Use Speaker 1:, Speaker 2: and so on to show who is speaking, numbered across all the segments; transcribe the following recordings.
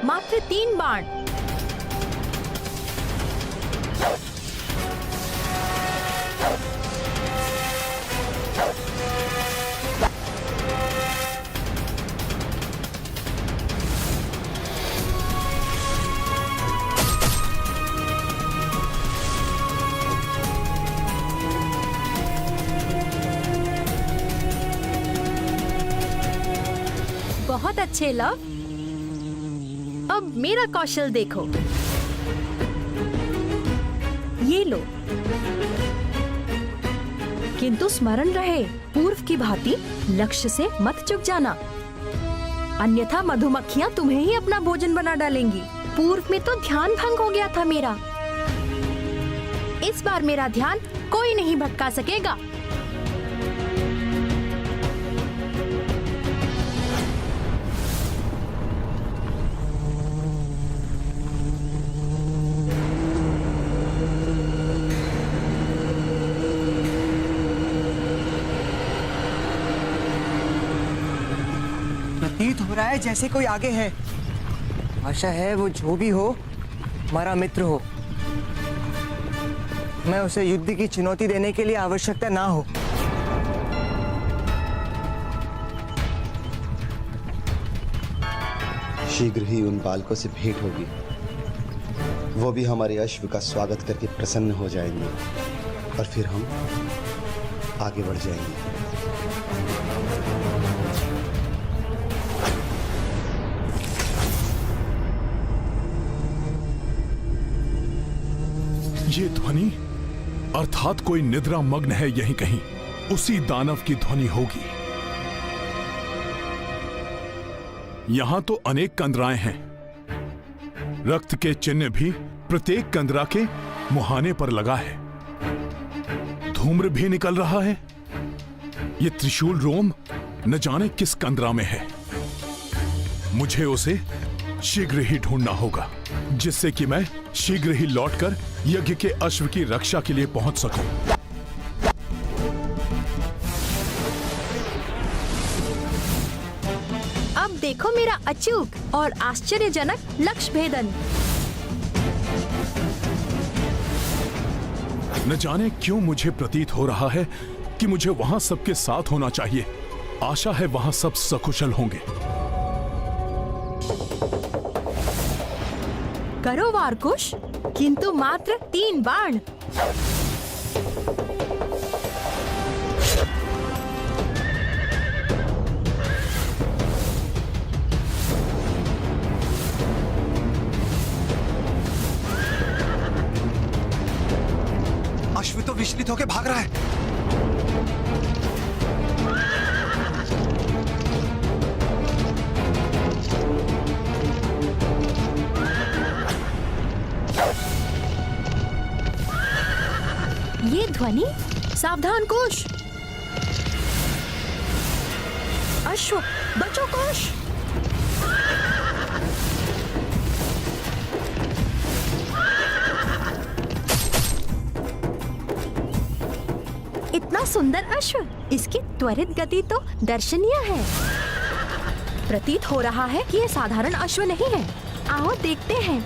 Speaker 1: मात्र 3 बाण। बहुत अच्छे लव। अब मेरा कौशल देखो। ये लो। किंतु स्मरण रहे, पूर्व की भांति लक्ष्य से मत चूक जाना, अन्यथा मधुमक्खियां तुम्हें ही अपना भोजन बना डालेंगी। पूर्व में तो ध्यान भंग हो गया था मेरा। इस बार मेरा ध्यान कोई नहीं भटका सकेगा।
Speaker 2: प्रतीत हो रहा है जैसे कोई आगे है। आशा है वो जो भी हो हमारा मित्र हो। मैं उसे युद्ध की चुनौती देने के लिए आवश्यकता ना हो।
Speaker 3: शीघ्र ही उन बालकों से भेंट होगी। वो भी हमारे अश्व का स्वागत करके प्रसन्न हो जाएंगे और फिर हम आगे बढ़ जाएंगे।
Speaker 4: ये ध्वनि अर्थात कोई निद्रा मग्न है यहीं कहीं। उसी दानव की ध्वनि होगी। यहां तो अनेक कंदराएं हैं। रक्त के चिन्ह भी प्रत्येक कंदरा के मुहाने पर लगा है। धूम्र भी निकल रहा है। ये त्रिशूल रोम न जाने किस कंदरा में है। मुझे उसे शीघ्र ही ढूंढना होगा, जिससे कि मैं शीघ्र ही लौटकर यज्ञ के अश्व की रक्षा के लिए पहुंच सकूं।
Speaker 1: अब देखो मेरा अचूक और आश्चर्यजनक लक्ष्य भेदन।
Speaker 4: न जाने क्यों मुझे प्रतीत हो रहा है कि मुझे वहां सबके साथ होना चाहिए। आशा है वहां सब सकुशल होंगे।
Speaker 1: करो वारकुश, किंतु मात्र 3 बाण।
Speaker 2: अश्व तो विचलित होकर भाग रहा है।
Speaker 1: ये ध्वनि, सावधान कुश। अश्व बचो कुश। इतना सुंदर अश्व, इसकी त्वरित गति तो दर्शनीय है। प्रतीत हो रहा है कि यह साधारण अश्व नहीं है। आओ देखते हैं।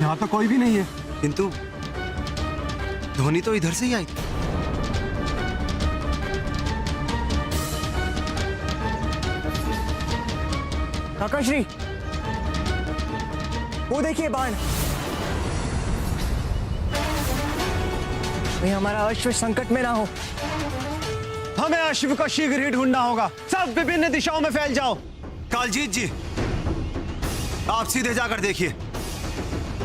Speaker 2: यहाँ तो कोई भी नहीं है, किंतु ध्वनि तो इधर से ही आई। काकाश्री, वो देखिए बाण। भाई हमारा अश्व संकट में ना हो।
Speaker 5: हमें अश्व को शीघ्र ही ढूंढना होगा। सब विभिन्न दिशाओं में फैल जाओ।
Speaker 6: कालजीत जी, आप सीधे जाकर देखिए।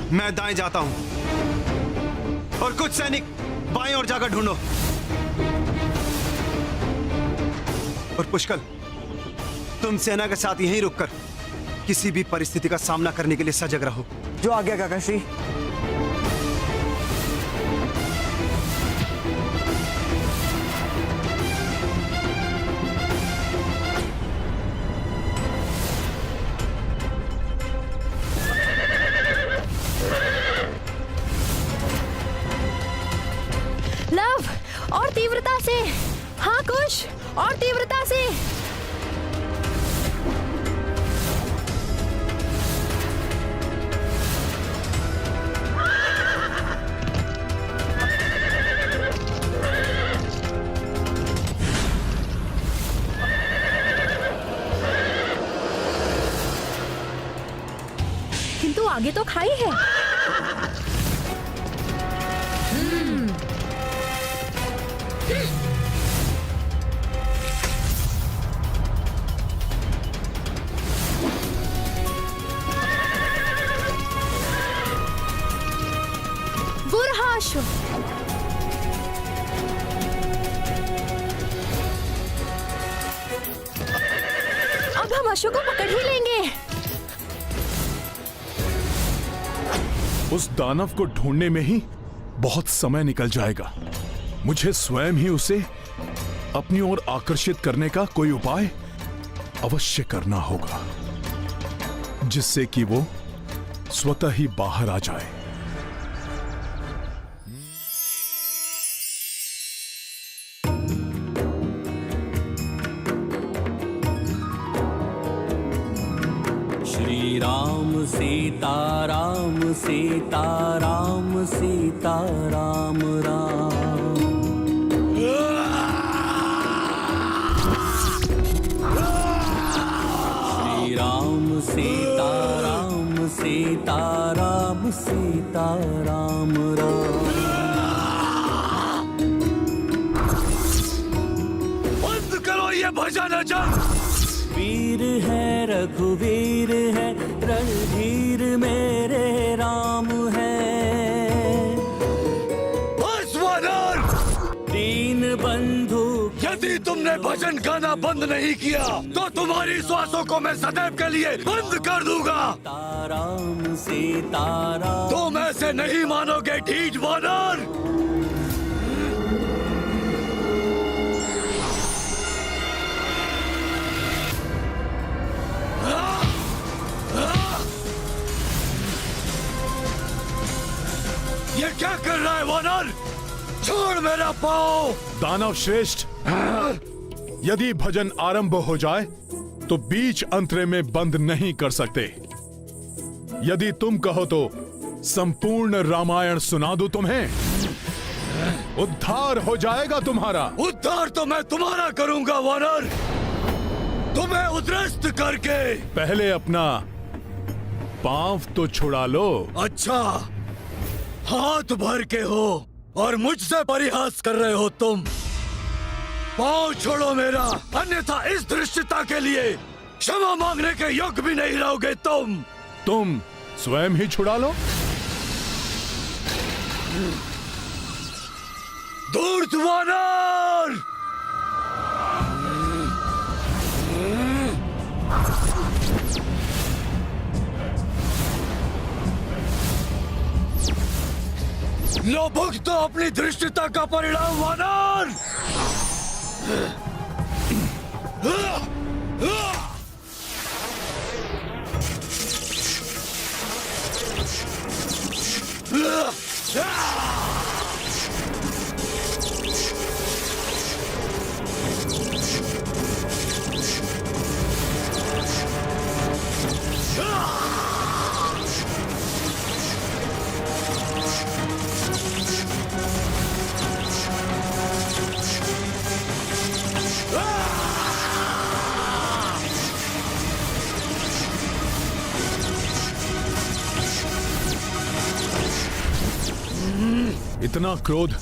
Speaker 6: मैं दाएं जाता हूं और कुछ सैनिक बाएं ओर जाकर ढूंढो। और पुष्कल, तुम सेना के साथ यहीं रुककर किसी भी परिस्थिति का सामना करने के लिए सजग रहो।
Speaker 2: जो आ गया काकाश्री।
Speaker 1: तीव्रता से। हाँ कुश, और तीव्रता से। किंतु आगे तो खाई है। वुरहाश्व। अब हम अश्व को पकड़ ही लेंगे।
Speaker 4: उस दानव को ढूंढने में ही बहुत समय निकल जाएगा। मुझे स्वयं ही उसे अपनी ओर आकर्षित करने का कोई उपाय अवश्य करना होगा, जिससे कि वो स्वतः ही बाहर आ जाए।
Speaker 7: श्री राम सीताराम सीताराम सीताराम राम। श्री राम सीताराम सीताराम सीताराम राम।
Speaker 6: बंद करो ये भजन जंग।
Speaker 7: वीर है रघुवीर है, रणधीर मेरे राम है। दीन बंधु,
Speaker 6: यदि तुमने भजन गाना बंद नहीं किया तो तुम्हारी श्वासों को मैं सदैव के लिए बंद कर दूंगा।
Speaker 7: सीताराम सीताराम।
Speaker 6: तुम ऐसे नहीं मानोगे ढीठ वानर। ये क्या कर रहा है वानर? छोड़ मेरा पाँव।
Speaker 4: दानव श्रेष्ठ, यदि भजन आरंभ हो जाए तो बीच अंतरे में बंद नहीं कर सकते। यदि तुम कहो तो संपूर्ण रामायण सुना दूं तुम्हें। उद्धार हो जाएगा तुम्हारा।
Speaker 6: उद्धार तो मैं तुम्हारा करूंगा वानर, तुम्हें उद्रस्त करके।
Speaker 4: पहले अपना पांव तो छुड़ा लो।
Speaker 6: अच्छा, हाथ भर के हो और मुझसे परिहास कर रहे हो तुम। पाँव छोड़ो मेरा, अन्यथा इस धृष्टता के लिए क्षमा मांगने के योग्य भी नहीं रहोगे
Speaker 4: तुम स्वयं ही छुड़ा लो।
Speaker 6: धूर्त वानर! लो भुगतो अपनी धृष्टता का परिणाम वानर!
Speaker 4: इतना क्रोध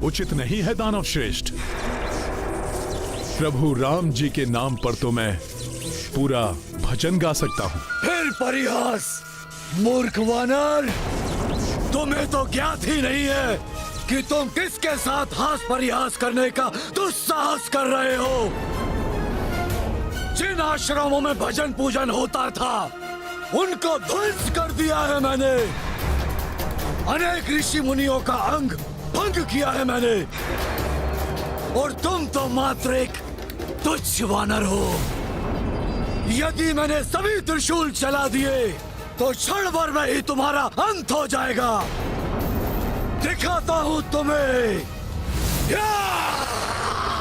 Speaker 4: उचित नहीं है दानव श्रेष्ठ। प्रभु राम जी के नाम पर तो मैं पूरा भजन गा सकता हूँ।
Speaker 6: फिर परिहास, मूर्ख वानर! तुम्हें तो ज्ञात ही नहीं है कि तुम किसके साथ हास परिहास करने का दुस्साहस कर रहे हो। जिन आश्रमों में भजन पूजन होता था उनको ध्वंस कर दिया है मैंने। अनेक ऋषि मुनियों का अंग भंग किया है मैंने, और तुम तो मात्र एक तुच्छ वानर हो। यदि मैंने सभी त्रिशूल चला दिए तो क्षण भर में ही तुम्हारा अंत हो जाएगा। दिखाता हूं तुम्हें या!